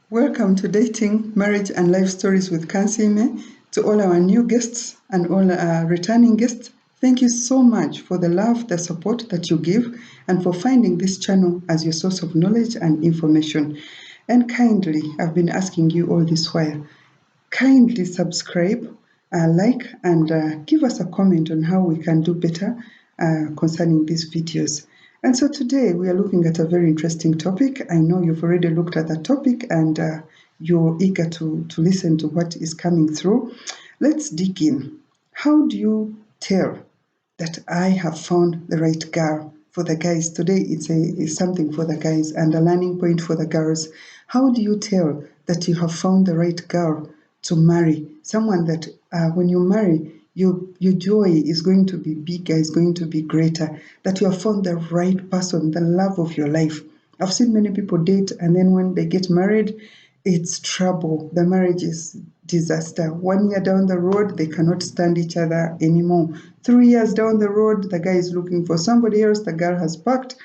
Welcome to Dating, Marriage and Life Stories with Kansiime. To all our new guests and all our returning guests, thank you so much for the love, the support that you give, and for finding this channel as your source of knowledge and information. And kindly, I've been asking you all this while, kindly subscribe, like, and give us a comment on how we can do better concerning these videos. And so today we are looking at a very interesting topic. I know you've already looked at the topic and you're eager to listen to what is coming through. Let's dig in. How do you tell that I have found the right girl? For the guys, today it's something for the guys and a learning point for the girls. How do you tell that you have found the right girl to marry? Someone that when you marry, your joy is going to be bigger, is going to be greater, that you have found the right person, the love of your life. I've seen many people date and then when they get married, it's trouble. The marriage is disaster. 1 year down the road, they cannot stand each other anymore. 3 years down the road, the guy is looking for somebody else, the girl has packed.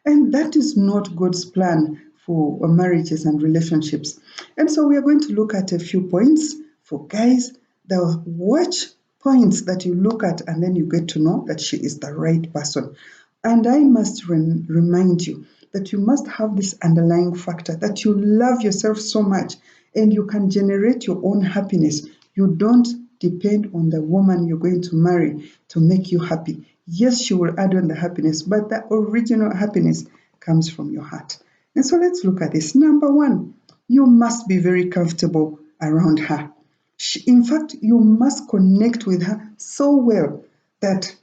And that is not God's plan for marriages and relationships. And so we are going to look at a few points for guys. The watch points that you look at and then you get to know that she is the right person. And I must remind you that you must have this underlying factor that you love yourself so much and you can generate your own happiness. You don't depend on the woman you're going to marry to make you happy. Yes, she will add on the happiness, but the original happiness comes from your heart. And so let's look at this. Number one, you must be very comfortable around her. In fact, you must connect with her so well that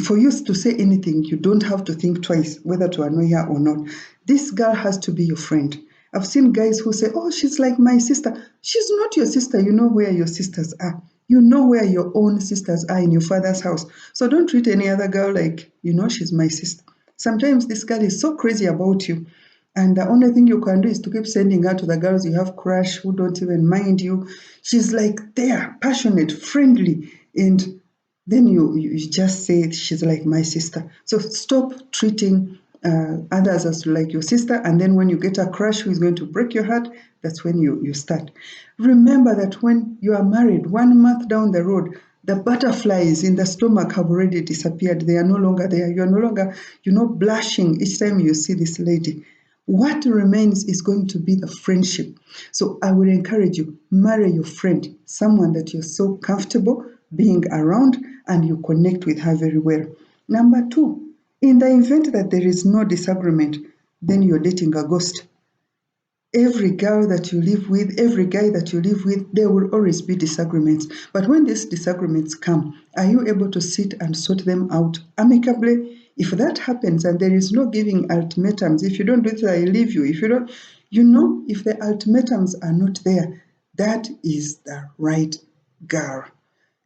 for you to say anything, you don't have to think twice whether to annoy her or not. This girl has to be your friend. I've seen guys who say, oh, she's like my sister. She's not your sister. You know where your sisters are. You know where your own sisters are in your father's house. So don't treat any other girl like, she's my sister. Sometimes this girl is so crazy about you. And the only thing you can do is to keep sending her to the girls you have crush who don't even mind you. She's like there, passionate, friendly, and then you just say she's like my sister. So stop treating others as like your sister, and then when you get a crush who is going to break your heart, that's when you start. Remember that when you are married, 1 month down the road, the butterflies in the stomach have already disappeared. They are no longer there. You are no longer, blushing each time you see this lady. What remains is going to be the friendship. So I will encourage you, marry your friend, someone that you're so comfortable being around and you connect with her very well. Number two, in the event that there is no disagreement, then you're dating a ghost. Every girl that you live with, every guy that you live with, there will always be disagreements. But when these disagreements come, are you able to sit and sort them out amicably? If that happens and there is no giving ultimatums, if you don't do it, I leave you. If you don't, if the ultimatums are not there, that is the right girl.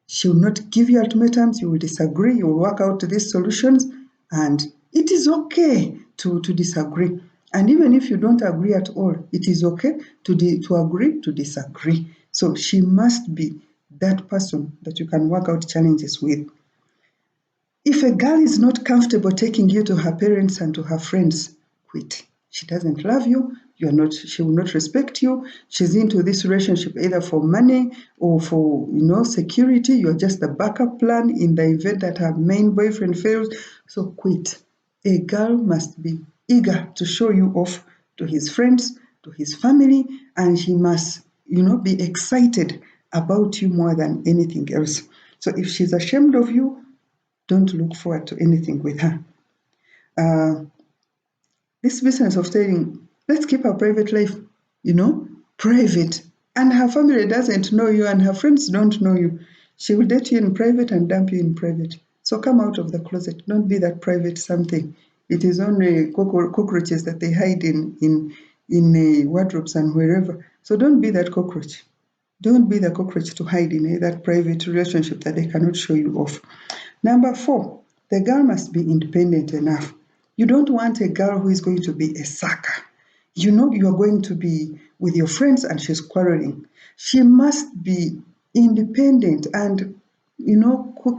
She will not give you ultimatums, you will disagree, you will work out these solutions, and it is okay to disagree. And even if you don't agree at all, it is okay to agree to disagree. So she must be that person that you can work out challenges with. If a girl is not comfortable taking you to her parents and to her friends, quit. She doesn't love you, she will not respect you. She's into this relationship either for money or for security. You're just a backup plan in the event that her main boyfriend fails. So quit. A girl must be eager to show you off to his friends, to his family, and he must, be excited about you more than anything else. So if she's ashamed of you, don't look forward to anything with her. This business of saying, let's keep our private life, private. And her family doesn't know you and her friends don't know you. She will date you in private and dump you in private. So come out of the closet. Don't be that private something. It is only cockroaches that they hide in wardrobes and wherever. So don't be that cockroach. Don't be the cockroach to hide in that private relationship that they cannot show you off. Number four, the girl must be independent enough. You don't want a girl who is going to be a sucker. You are going to be with your friends and she's quarreling. She must be independent and,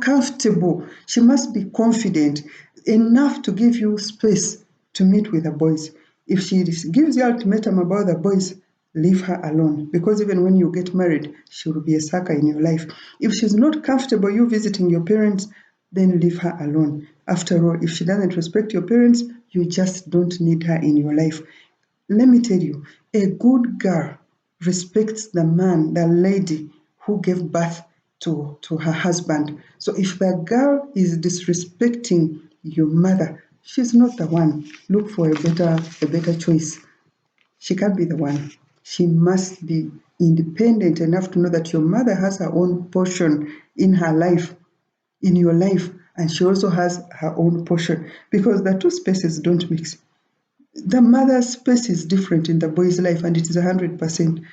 comfortable. She must be confident enough to give you space to meet with the boys. If she gives you ultimatum about the boys, leave her alone, because even when you get married, she will be a sucker in your life. If she's not comfortable you visiting your parents, then leave her alone. After all, if she doesn't respect your parents, you just don't need her in your life. Let me tell you, a good girl respects the man, the lady who gave birth to her husband. So if the girl is disrespecting your mother, she's not the one. Look for a better choice. She can't be the one. She must be independent enough to know that your mother has her own portion in her life, in your life, and she also has her own portion, because the two spaces don't mix. The mother's space is different in the boy's life, and it is 100%.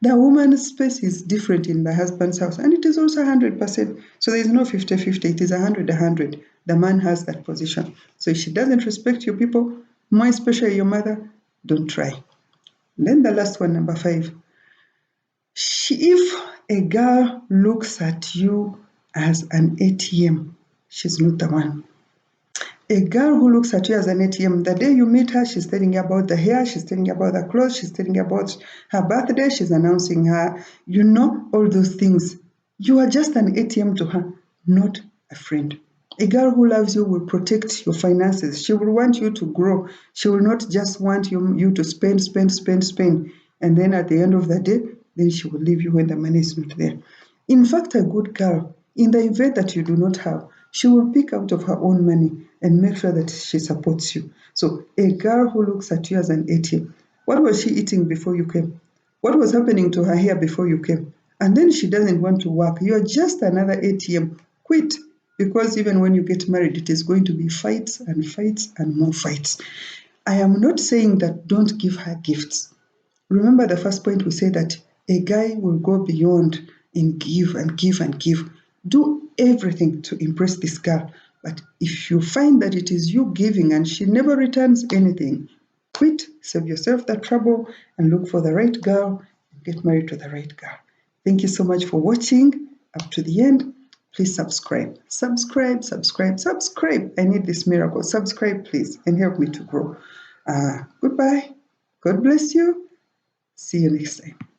The woman's space is different in the husband's house, and it is also 100%. So there is no 50-50, it is 100-100. The man has that position. So if she doesn't respect your people, more especially your mother, don't try. Then the last one, number 5. If a girl looks at you as an ATM, she's not the one. A girl who looks at you as an ATM, the day you meet her, she's telling you about the hair, she's telling you about the clothes, she's telling you about her birthday, she's announcing her, all those things. You are just an ATM to her, not a friend. A girl who loves you will protect your finances. She will want you to grow. She will not just want you to spend, spend, spend, spend. And then at the end of the day, then she will leave you when the money is not there. In fact, a good girl, in the event that you do not have, she will pick out of her own money and make sure that she supports you. So a girl who looks at you as an ATM, what was she eating before you came? What was happening to her hair before you came? And then she doesn't want to work. You're just another ATM. Quit. Because even when you get married, it is going to be fights and fights and more fights. I am not saying that don't give her gifts. Remember the first point we said that a guy will go beyond and give and give and give. Do everything to impress this girl. But if you find that it is you giving and she never returns anything, quit, save yourself that trouble, and look for the right girl and get married to the right girl. Thank you so much for watching up to the end. Please subscribe. Subscribe, subscribe, subscribe. I need this miracle. Subscribe, please, and help me to grow. Goodbye. God bless you. See you next time.